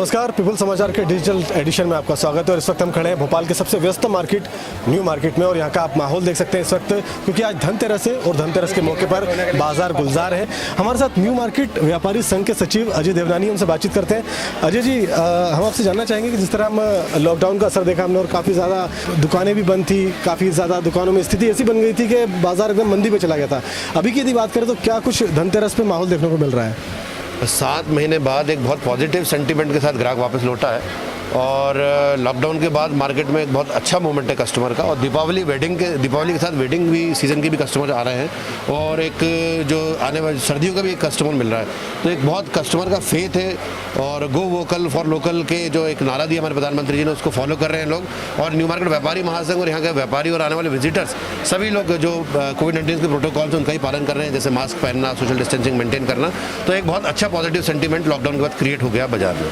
नमस्कार, पीपल समाचार के डिजिटल एडिशन में आपका स्वागत है। और इस वक्त हम खड़े हैं भोपाल के सबसे व्यस्त मार्केट न्यू मार्केट में और यहाँ का आप माहौल देख सकते हैं इस वक्त, क्योंकि आज धनतेरस है और धनतेरस के मौके पर बाजार गुलजार है। हमारे साथ न्यू मार्केट व्यापारी संघ के सचिव अजय देवनानी, उनसे बातचीत करते हैं। अजय जी, हम आपसे जानना चाहेंगे कि जिस तरह हम लॉकडाउन का असर देखा हमने और काफ़ी ज़्यादा दुकानें भी बंद थी, काफ़ी ज़्यादा दुकानों में स्थिति ऐसी बन गई थी कि बाजार एकदम मंदी पे चला गया था। अभी की यदि बात करें तो क्या कुछ धनतेरस पे माहौल देखने को मिल रहा है? 7 महीने बाद एक बहुत पॉजिटिव सेंटीमेंट के साथ ग्राहक वापस लौटा है और लॉकडाउन के बाद मार्केट में एक बहुत अच्छा मूवमेंट है कस्टमर का। और दीपावली के साथ वेडिंग भी सीज़न के भी कस्टमर आ रहे हैं और एक जो आने वाले सर्दियों का भी एक कस्टमर मिल रहा है। तो एक बहुत कस्टमर का फेथ है और गो वोकल फॉर लोकल के जो एक नारा दिया हमारे प्रधानमंत्री जी ने, उसको फॉलो कर रहे हैं लोग। और न्यू मार्केट व्यापारी महासंघ और यहाँ के व्यापारी और आने वाले विजिटर्स सभी लोग जो कोविड-19 के प्रोटोकॉल्स उनका ही पालन कर रहे हैं, जैसे मास्क पहनना, सोशल डिस्टेंसिंग मेंटेन करना। तो एक बहुत अच्छा पॉजिटिव सेंटीमेंट लॉकडाउन के बाद क्रिएट हो गया बाजार में।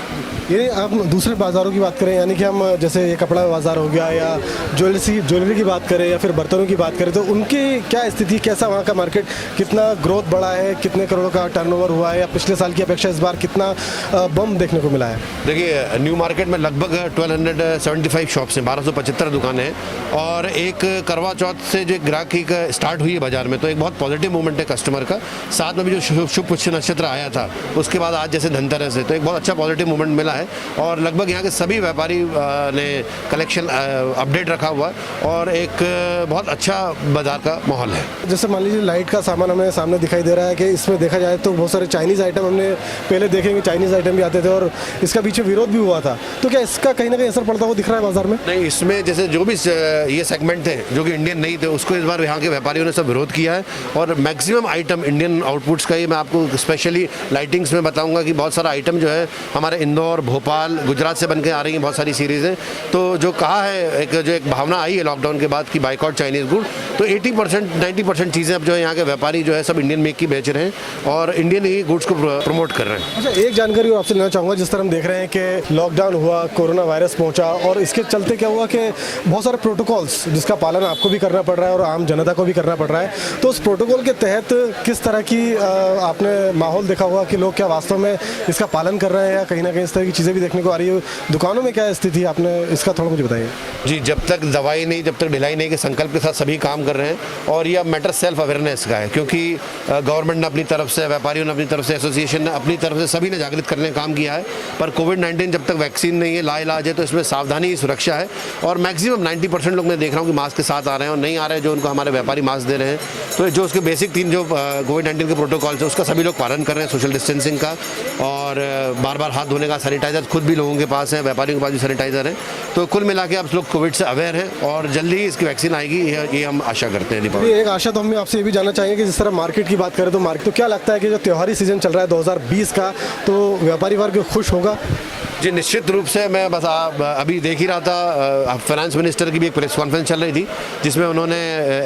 ये हम दूसरे बाज़ारों की बात करें, यानी कि हम जैसे ये कपड़ा बाज़ार हो गया या ज्वेलरी की बात करें या फिर बर्तनों की बात करें, तो उनकी क्या स्थिति, कैसा वहाँ का मार्केट, कितना ग्रोथ बढ़ा है, कितने करोड़ का टर्नओवर हुआ है या पिछले साल की अपेक्षा इस बार कितना बम देखने को मिला है? देखिए, न्यू मार्केट में लगभग 1275 शॉप्स हैं, 1275 दुकानें हैं और एक करवा चौथ से जो ग्राहकी का स्टार्ट हुई है बाजार में, तो एक बहुत पॉजिटिव मूवमेंट है कस्टमर का। साथ में भी जो शुभ पुष्य नक्षत्र आया था उसके बाद आज जैसे धनतेरस है, तो एक बहुत अच्छा पॉजिटिव मूवमेंट मिला है और लगभग यहाँ के सभी व्यापारी ने कलेक्शन अपडेट रखा हुआ और एक बहुत अच्छा बाजार का माहौल है। जैसे मान लीजिए लाइट का सामान हमें सामने दिखाई दे रहा है कि इसमें देखा जाए तो बहुत सारे चाइनीज़ आइटम हमने पहले देखेंगे, चाइनीज़ आइटम भी आते थे और इसका पीछे विरोध भी हुआ था, तो क्या इसका कहीं ना कहीं असर पड़ता हुआ दिख रहा है बाजार में? नहीं, इसमें जैसे जो भी ये सेगमेंट थे जो कि इंडियन नहीं थे, उसको इस बार यहाँ के व्यापारियों ने सब विरोध किया है और मैक्सिमम आइटम इंडियन आउटपुट्स का ही मैं आपको स्पेशली लाइटिंग्स में बताऊंगा कि बहुत सारा आइटम जो है हमारे इंदौर, भोपाल, गुजरात से बन के आ रही हैं बहुत सारी सीरीज़ें। तो जो कहा है एक भावना आई है लॉकडाउन के बाद कि बाइकआउट चाइनीज़ गुड, तो 80% 90% चीज़ें अब जो है यहाँ के व्यापारी जो है सब इंडियन मेक की बेच रहे हैं और इंडियन ही गुड्स को प्रमोट कर रहे हैं। अच्छा, एक जानकारी और आपसे लेना चाहूँगा। जिस तरह हम देख रहे हैं कि लॉकडाउन हुआ, कोरोना वायरस पहुँचा और इसके चलते क्या हुआ कि बहुत सारे प्रोटोकॉल्स जिसका पालन आपको भी करना पड़ रहा है और आम जनता को भी करना पड़ रहा है, तो उस प्रोटोकॉल के तहत किस तरह की आपने माहौल देखा हुआ कि लोग क्या वास्तव में इसका पालन कर रहे हैं या कहीं ना कहीं इस तरह की चीज़ें भी देखने को आ रही है? दुकानों में क्या स्थिति है, आपने इसका थोड़ा मुझे बताइए। जी, जब तक दवाई नहीं, जब तक ढिलाई नहीं के संकल्प के साथ सभी काम कर रहे हैं और यह मैटर सेल्फ अवेयरनेस का है, क्योंकि गवर्नमेंट ने अपनी तरफ से, व्यापारियों ने अपनी तरफ से, एसोसिएशन ने अपनी तरफ से, सभी ने जागृत करने का काम किया है। पर कोविड-19 जब तक वैक्सीन नहीं है, लाइलाज है, तो इसमें सावधानी ही सुरक्षा है और मैक्सिमम 90% लोग मैं देख रहा हूँ कि मास्क के साथ आ रहे हैं और नहीं आ रहे हैं जो उनको हमारे व्यापारी मास्क दे रहे हैं। तो जो उसके बेसिक 3 जो कोविड-19 के प्रोटोकॉल्स है उसका सभी लोग पालन कर रहे हैं, सोशल डिस्टेंसिंग का और बार बार हाथ धोने का, सैनिटाइजर खुद भी लोगों के पास है, व्यापारियों के पास भी सैनिटाइजर है। तो कुल मिला के आप लोग कोविड से अवेयर हैं और जल्दी ही इसकी वैक्सीन आएगी, ये हम आशा करते हैं। एक आशा तो हम आपसे ये भी जानना चाहेंगे कि जिस तरह मार्केट की बात करें तो मार्केट, तो क्या लगता है कि जो त्योहारी सीजन चल रहा है 2020 का, तो व्यापारी वर्ग खुश होगा? जी, निश्चित रूप से। मैं बस अभी देख ही रहा था, फाइनेंस मिनिस्टर की भी एक प्रेस कॉन्फ्रेंस चल रही थी जिसमें उन्होंने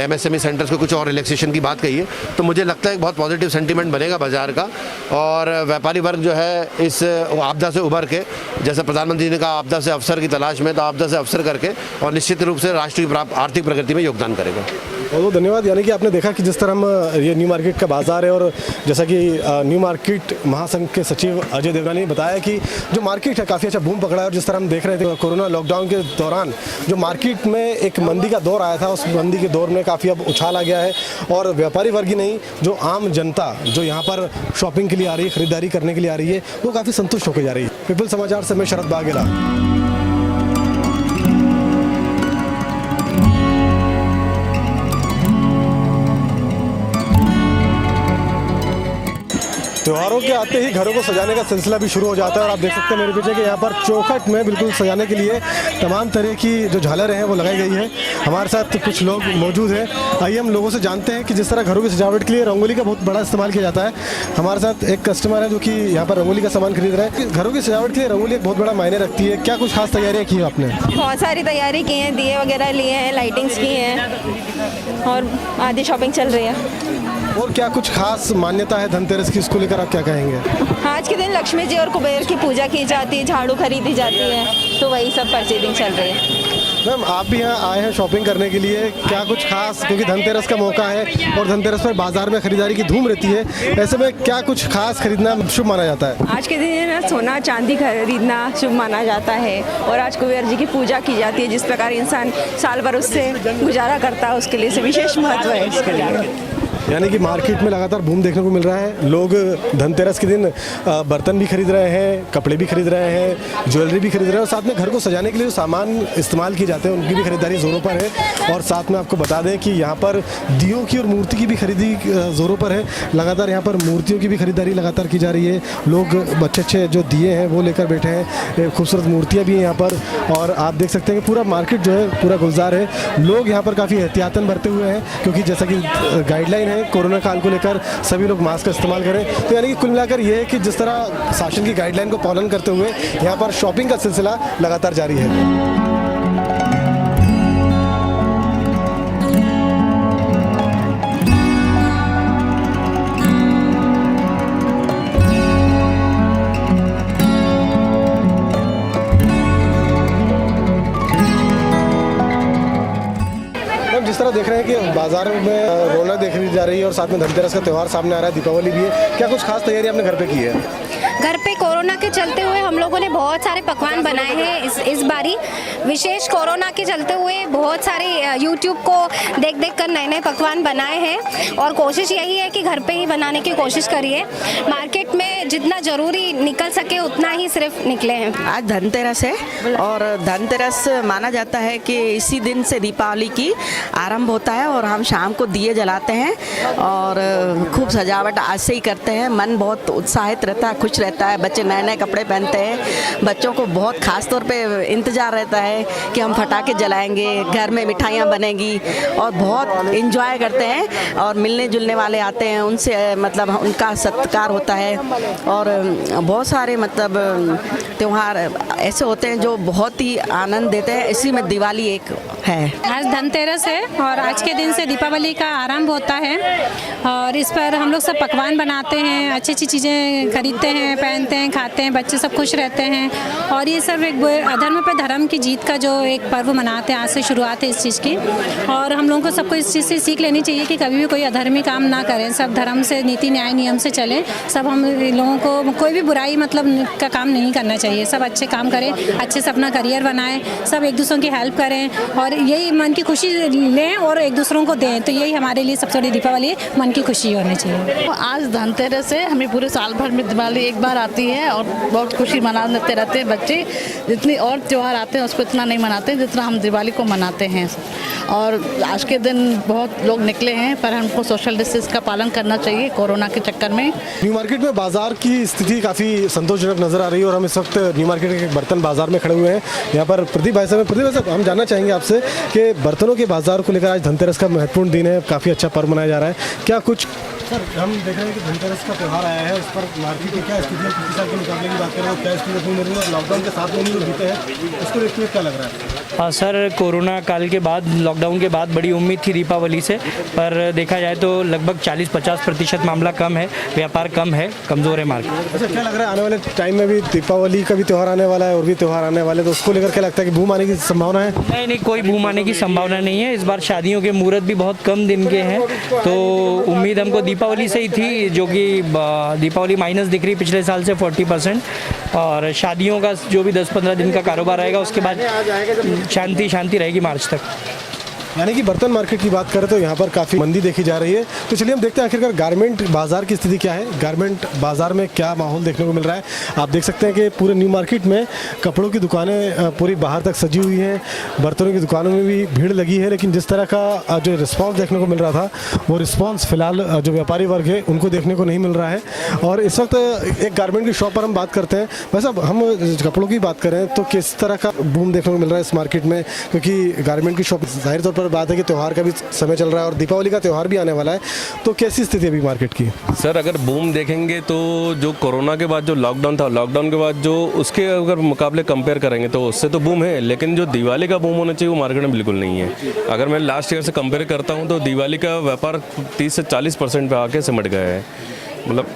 एमएसएमई सेंटर्स को कुछ और रिलैक्सेशन की बात कही है। तो मुझे लगता है एक बहुत पॉजिटिव सेंटीमेंट बनेगा बाजार का और व्यापारी वर्ग जो है इस आपदा से उभर के, जैसे प्रधानमंत्री जी ने कहा आपदा से अवसर की तलाश में, तो आपदा से अवसर करके और निश्चित रूप से राष्ट्र की आर्थिक प्रगति में योगदान करेगा। बहुत बहुत धन्यवाद। यानी कि आपने देखा कि जिस तरह हम ये न्यू मार्केट का बाजार है और जैसा कि न्यू मार्केट महासंघ के सचिव अजय देवनानी ने बताया कि जो मार्केट है काफ़ी अच्छा बूम पकड़ा है और जिस तरह हम देख रहे थे कोरोना लॉकडाउन के दौरान जो मार्केट में एक मंदी का दौर आया था, उस मंदी के दौर में काफ़ी अब उछाल आ गया है और व्यापारी वर्ग ही नहीं, जो आम जनता जो यहाँ पर शॉपिंग के लिए आ रही है, खरीदारी करने के लिए आ रही है, वो काफ़ी संतुष्ट होकर जा रही है। पीपल समाचार से मैं शरद बाघेला। त्योहारों के आते ही घरों को सजाने का सिलसिला भी शुरू हो जाता है और आप देख सकते हैं मेरे पीछे कि यहाँ पर चौखट में बिल्कुल सजाने के लिए तमाम तरह की जो झालरें हैं वो लगाई गई है। हमारे साथ कुछ लोग मौजूद हैं, आइए हम लोगों से जानते हैं कि जिस तरह घरों की सजावट के लिए रंगोली का बहुत बड़ा इस्तेमाल किया जाता है। हमारे साथ एक कस्टमर है जो कि यहाँ पर रंगोली का सामान खरीद रहे हैं। घरों की सजावट के लिए रंगोली एक बहुत बड़ा मायने रखती है, क्या कुछ खास तैयारियाँ की आपने? बहुत सारी तैयारी की है, दिए वगैरह लिए हैं, लाइटिंग्स की हैं और आधी शॉपिंग चल रही है। और क्या कुछ खास मान्यता है धनतेरस की, इसको लेकर आप क्या कहेंगे? आज के दिन लक्ष्मी जी और कुबेर की पूजा की जाती है, झाड़ू खरीदी जाती है, तो वही सब परचेजिंग चल रही है। मैम आप भी यहाँ आए हैं शॉपिंग करने के लिए, क्या कुछ खास, क्योंकि धनतेरस का मौका है और धनतेरस पर बाजार में खरीदारी की धूम रहती है, ऐसे में क्या कुछ खास खरीदना शुभ माना जाता है? आज के दिन ना सोना चांदी खरीदना शुभ माना जाता है और आज कुबेर जी की पूजा की जाती है। जिस प्रकार इंसान साल भर उससे गुजारा करता है उसके लिए विशेष महत्व है इसके लिए। यानी कि मार्केट में लगातार बूम देखने को मिल रहा है। लोग धनतेरस के दिन बर्तन भी खरीद रहे हैं, कपड़े भी खरीद रहे हैं, ज्वेलरी भी खरीद रहे हैं और साथ में घर को सजाने के लिए जो सामान इस्तेमाल किए जाते हैं उनकी भी खरीदारी ज़ोरों पर है। और साथ में आपको बता दें कि यहाँ पर दियों की और मूर्ति की भी खरीदी ज़ोरों पर है। लगातार यहाँ पर मूर्तियों की भी खरीदारी लगातार की जा रही है। लोग अच्छे अच्छे जो दिए हैं वो लेकर बैठे हैं, खूबसूरत मूर्तियाँ भी हैं यहाँ पर। और आप देख सकते हैं कि पूरा मार्केट जो है पूरा गुलजार है। लोग यहाँ पर काफ़ी एहतियातन बरते हुए हैं क्योंकि जैसा कि गाइडलाइन है कोरोना काल को लेकर सभी लोग मास्क का इस्तेमाल करें। तो यानी कि कुल मिलाकर ये है कि जिस तरह शासन की गाइडलाइन को पालन करते हुए यहाँ पर शॉपिंग का सिलसिला लगातार जारी है। जिस तरह देख रहे हैं कि बाजार में रौनक देखी जा रही है और साथ में धनतेरस का त्यौहार सामने आ रहा है, दीपावली भी है, क्या कुछ खास तैयारी आपने घर पे की है? घर पे कोरोना के चलते हुए हम लोगों ने बहुत सारे पकवान बनाए हैं इस बारी। विशेष कोरोना के चलते हुए बहुत सारे यूट्यूब को देख कर नए नए पकवान बनाए हैं और कोशिश यही है कि घर पे ही बनाने की कोशिश करिए। मार्केट में जितना ज़रूरी निकल सके उतना ही सिर्फ निकले हैं। आज धनतेरस है और धनतेरस माना जाता है कि इसी दिन से दीपावली की आरंभ होता है और हम शाम को दिए जलाते हैं और खूब सजावट आज से ही करते हैं। मन बहुत उत्साहित रहता है, खुश रहता है। बच्चे नए नए कपड़े पहनते हैं। बच्चों को बहुत खास तौर पे इंतज़ार रहता है कि हम पटाखे जलाएंगे, घर में मिठाइयाँ बनेंगी और बहुत इंजॉय करते हैं। और मिलने जुलने वाले आते हैं, उनसे मतलब उनका सत्कार होता है और बहुत सारे मतलब त्यौहार ऐसे होते हैं जो बहुत ही आनंद देते हैं। इसी में दिवाली एक है। आज धनतेरस है और आज के दिन से दीपावली का आरंभ होता है और इस पर हम लोग सब पकवान बनाते हैं, अच्छी अच्छी चीज़ें खरीदते हैं, पहनते हैं, खाते हैं, बच्चे सब खुश रहते हैं। और ये सब एक अधर्म पे धर्म की जीत का जो एक पर्व मनाते हैं, आज से शुरुआत है इस चीज़ की। और हम लोगों को सबको इस चीज़ से सीख लेनी चाहिए कि कभी भी कोई अधर्मी काम ना करें, सब धर्म से, नीति न्याय नियम से चलें। सब हम लोगों को कोई भी बुराई मतलब का काम नहीं करना चाहिए, सब अच्छे काम करें, अच्छे से अपना करियर बनाएं, सब एक दूसरों की हेल्प करें और यही मन की खुशी लें और एक दूसरों को दें। तो यही हमारे लिए सबसे बड़ी दीपावली मन की खुशी होनी चाहिए। आज धनतेरस है, हमें पूरे साल भर में दिवाली एक बार आती है और बहुत खुशी मनाते रहते हैं बच्चे। जितनी और त्यौहार आते हैं उसको इतना नहीं मनाते जितना हम दिवाली को मनाते हैं। और आज के दिन बहुत लोग निकले हैं पर हमको सोशल डिस्टेंस का पालन करना चाहिए कोरोना के चक्कर में। न्यू मार्केट में बाजार की स्थिति काफ़ी संतोषजनक नजर आ रही है और हम इस वक्त न्यू मार्केट के बर्तन बाजार में खड़े हुए हैं। यहाँ पर प्रदीप भाई साहब हम जानना चाहेंगे आपसे कि बर्तनों के बाजार को लेकर आज धनतेरस का महत्वपूर्ण दिन है, काफ़ी अच्छा पर्व मनाया जा रहा है, क्या कुछ सर हम देख रहे हैं कि धनतेरस का त्यौहार आया है, उस पर मार्केट की क्या स्थिति है? पिछले साल के मुकाबले की बात करें तो क्या स्थिति मिल रही है? लॉकडाउन के साथ में जो बीते हैं उसको देखते हुए क्या लग रहा है? हाँ सर, कोरोना काल के बाद, लॉकडाउन के बाद बड़ी उम्मीद थी दीपावली से, पर देखा जाए तो लगभग 40-50% मामला कम है, व्यापार कम है, कमज़ोर है मार्केट। अच्छा, क्या लग रहा है आने वाले टाइम में भी दीपावली का भी त्यौहार आने वाला है और भी त्यौहार आने वाले, तो उसको लेकर क्या लगता है कि बूम आने की संभावना है? नहीं, कोई बूम आने की संभावना नहीं है। इस बार शादियों के मुहूर्त भी बहुत कम दिन के हैं, तो उम्मीद हमको दीपावली से ही थी, जो कि दीपावली माइनस दिख रही पिछले साल से 40%। और शादियों का जो भी 10-15 दिन का कारोबार रहेगा उसके बाद शांति रहेगी मार्च तक। यानी कि बर्तन मार्केट की बात करें तो यहाँ पर काफ़ी मंदी देखी जा रही है। तो चलिए हम देखते हैं आखिरकार गारमेंट बाज़ार की स्थिति क्या है, गारमेंट बाज़ार में क्या माहौल देखने को मिल रहा है। आप देख सकते हैं कि पूरे न्यू मार्केट में कपड़ों की दुकानें पूरी बाहर तक सजी हुई हैं, बर्तनों की दुकानों में भी भीड़ लगी है। लेकिन जिस तरह का जो रिस्पॉन्स देखने को मिल रहा था वो रिस्पॉन्स फिलहाल जो व्यापारी वर्ग है उनको देखने को नहीं मिल रहा है। और इस वक्त एक गारमेंट की शॉप पर हम बात करते हैं। वैसे हम कपड़ों की बात करें तो किस तरह का बूम देखने को मिल रहा है इस मार्केट में, क्योंकि गारमेंट की शॉप जाहिर तौर पर बात है कि त्यौहार का भी समय चल रहा है और दीपावली का त्यौहार भी आने वाला है, तो कैसी स्थिति है अभी मार्केट की? सर, अगर बूम देखेंगे तो जो कोरोना के बाद जो लॉकडाउन था, लॉकडाउन के बाद जो उसके अगर मुकाबले कंपेयर करेंगे तो उससे तो बूम है, लेकिन जो दिवाली का बूम होना चाहिए वो मार्केट में बिल्कुल नहीं है। अगर मैं लास्ट ईयर से कंपेयर करता हूँ तो दिवाली का व्यापार 30 से 40% पे आके सिमट गया है। मतलब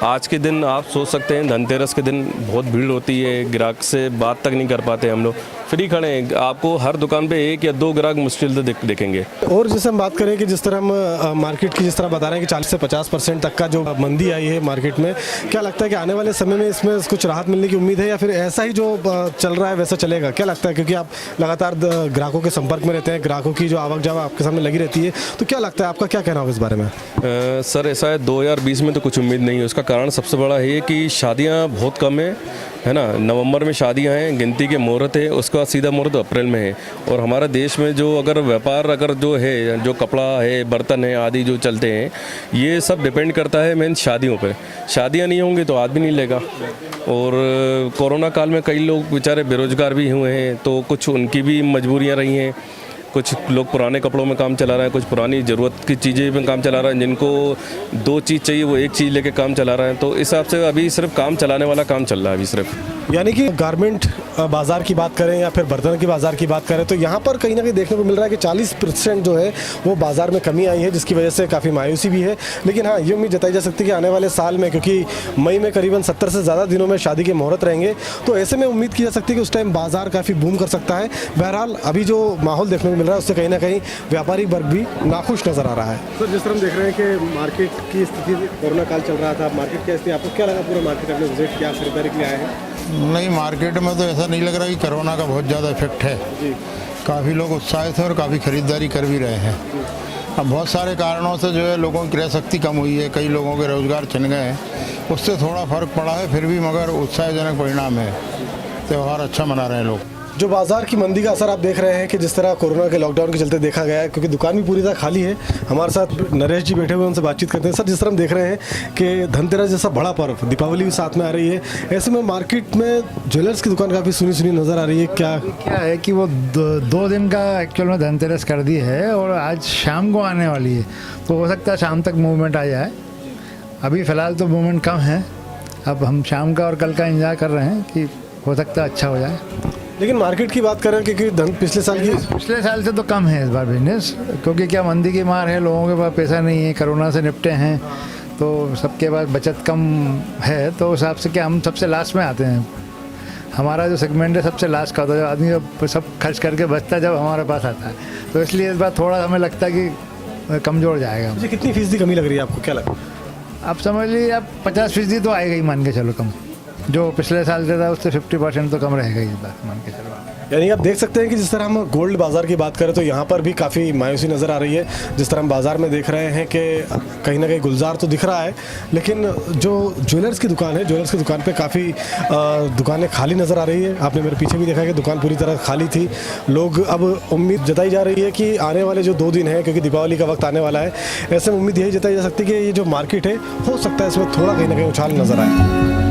आज के दिन आप सोच सकते हैं धनतेरस के दिन बहुत भीड़ होती है, ग्राहक से बात तक नहीं कर पाते हम लोग, फ्री खड़े हैं, आपको हर दुकान पे 1 या 2 ग्राहक मुश्किल से देखेंगे। और जैसे हम बात करें कि जिस तरह हम मार्केट की जिस तरह बता रहे हैं कि 40 से 50% तक का जो मंदी आई है मार्केट में, क्या लगता है कि आने वाले समय में इसमें कुछ राहत मिलने की उम्मीद है या फिर ऐसा ही जो चल रहा है वैसा चलेगा? क्या लगता है, क्योंकि आप लगातार ग्राहकों के संपर्क में रहते हैं, ग्राहकों की जो आवक जावक आपके सामने लगी रहती है, तो क्या लगता है, आपका क्या कहना होगा इस बारे में? सर ऐसा है, 2020 में तो कुछ उम्मीद नहीं है। उसका कारण सबसे बड़ा है कि शादियां बहुत कम है ना। नवंबर में शादियां हैं, गिनती के मुहूर्त है, उसके बाद सीधा मुहूर्त अप्रैल में है। और हमारे देश में जो अगर व्यापार अगर जो है, जो कपड़ा है, बर्तन है आदि जो चलते हैं, ये सब डिपेंड करता है मेन शादियों पे। शादियां नहीं होंगी तो आदमी नहीं लेगा। और कोरोना काल में कई लोग बेचारे बेरोजगार भी हुए हैं, तो कुछ उनकी भी मजबूरियाँ रही हैं। कुछ लोग पुराने कपड़ों में काम चला रहे हैं, कुछ पुरानी ज़रूरत की चीज़ें में काम चला रहे हैं, जिनको 2 चीज़ चाहिए वो 1 चीज़ लेके काम चला रहे हैं। तो इस हिसाब से अभी सिर्फ काम चलाने वाला काम चल रहा है अभी सिर्फ। यानी कि गारमेंट बाज़ार की बात करें या फिर बर्तन की बाज़ार की बात करें तो यहाँ पर कहीं ना कहीं देखने को मिल रहा है कि 40% जो है वो बाज़ार में कमी आई है, जिसकी वजह से काफ़ी मायूसी भी है। लेकिन हाँ, ये उम्मीद जताई जा सकती है कि आने वाले साल में, क्योंकि मई में करीबन 70 से ज़्यादा दिनों में शादी के मुहूर्त रहेंगे, तो ऐसे में उम्मीद की जा सकती है कि उस टाइम बाज़ार काफ़ी बूम कर सकता है। बहरहाल अभी जो माहौल देखने को मिल रहा है उससे कहीं ना कहीं व्यापारी वर्ग भी नाखुश नज़र आ रहा है। सर, जिस तरह हम देख रहे हैं कि मार्केट की स्थिति, कोरोना काल चल रहा था, मार्केट की स्थिति आपको क्या लगा? पूरा मार्केट आपने विजिट किया, खरीदारी के लिए आए हैं? नहीं, मार्केट में तो ऐसा नहीं लग रहा कि कोरोना का बहुत ज़्यादा इफेक्ट है। काफ़ी लोग उत्साहित हैं और काफ़ी खरीदारी कर भी रहे हैं। अब बहुत सारे कारणों से जो है लोगों की क्रय शक्ति कम हुई है, कई लोगों के रोज़गार छिन गए हैं, उससे थोड़ा फ़र्क पड़ा है, फिर भी मगर उत्साहजनक परिणाम है। त्यौहार अच्छा मना रहे हैं लोग। जो बाज़ार की मंदी का असर आप देख रहे हैं कि जिस तरह कोरोना के लॉकडाउन के चलते देखा गया है, क्योंकि दुकान भी पूरी तरह खाली है। हमारे साथ नरेश जी बैठे हुए, उनसे बातचीत करते हैं। सर, जिस तरह हम देख रहे हैं कि धनतेरस जैसा बड़ा पर्व, दीपावली भी साथ में आ रही है, ऐसे में मार्केट में ज्वेलर्स की दुकान काफ़ी सुनी सुनी नज़र आ रही है। क्या है कि वो 2 दिन का एक्चुअल में धनतेरस कर दी है और आज शाम को आने वाली है, तो हो सकता है शाम तक मूवमेंट आ जाए। अभी फ़िलहाल तो मूवमेंट कम है, अब हम शाम का और कल का इंतजार कर रहे हैं कि हो सकता है अच्छा हो जाए। लेकिन मार्केट की बात करें, क्योंकि पिछले साल से तो कम है इस बार बिजनेस, क्योंकि क्या मंदी की मार है, लोगों के पास पैसा नहीं है, कोरोना से निपटे हैं, तो सबके पास बचत कम है, तो उस हिसाब से क्या हम सबसे लास्ट में आते हैं। हमारा जो सेगमेंट है सबसे लास्ट का होता है, जब आदमी सब खर्च करके बचता है जब हमारे पास आता है, तो इसलिए इस बार थोड़ा हमें लगता है कि कमज़ोर जाएगा। मुझे कितनी फीसदी कमी लग रही है आपको, क्या लगता है? आप समझ लीजिए, आप 50% तो आएगा ही, मान के चलो कम। जो पिछले साल से था उससे 50% तो कम रहेगा इस बार, मान के चलो। यानी आप देख सकते हैं कि जिस तरह हम गोल्ड बाज़ार की बात करें तो यहाँ पर भी काफ़ी मायूसी नज़र आ रही है। जिस तरह हम बाज़ार में देख रहे हैं कि कहीं ना कहीं गुलजार तो दिख रहा है, लेकिन जो ज्वेलर्स की दुकान है, ज्वेलर्स की दुकान पे काफ़ी दुकानें खाली नज़र आ रही है। आपने मेरे पीछे भी देखा कि दुकान पूरी तरह खाली थी। लोग अब उम्मीद जताई जा रही है कि आने वाले जो 2 दिन हैं, क्योंकि दीपावली का वक्त आने वाला है, ऐसे में उम्मीद यही जताई जा सकती है कि ये जो मार्केट है, हो सकता है इसमें थोड़ा कहीं ना कहीं उछाल नज़र आए।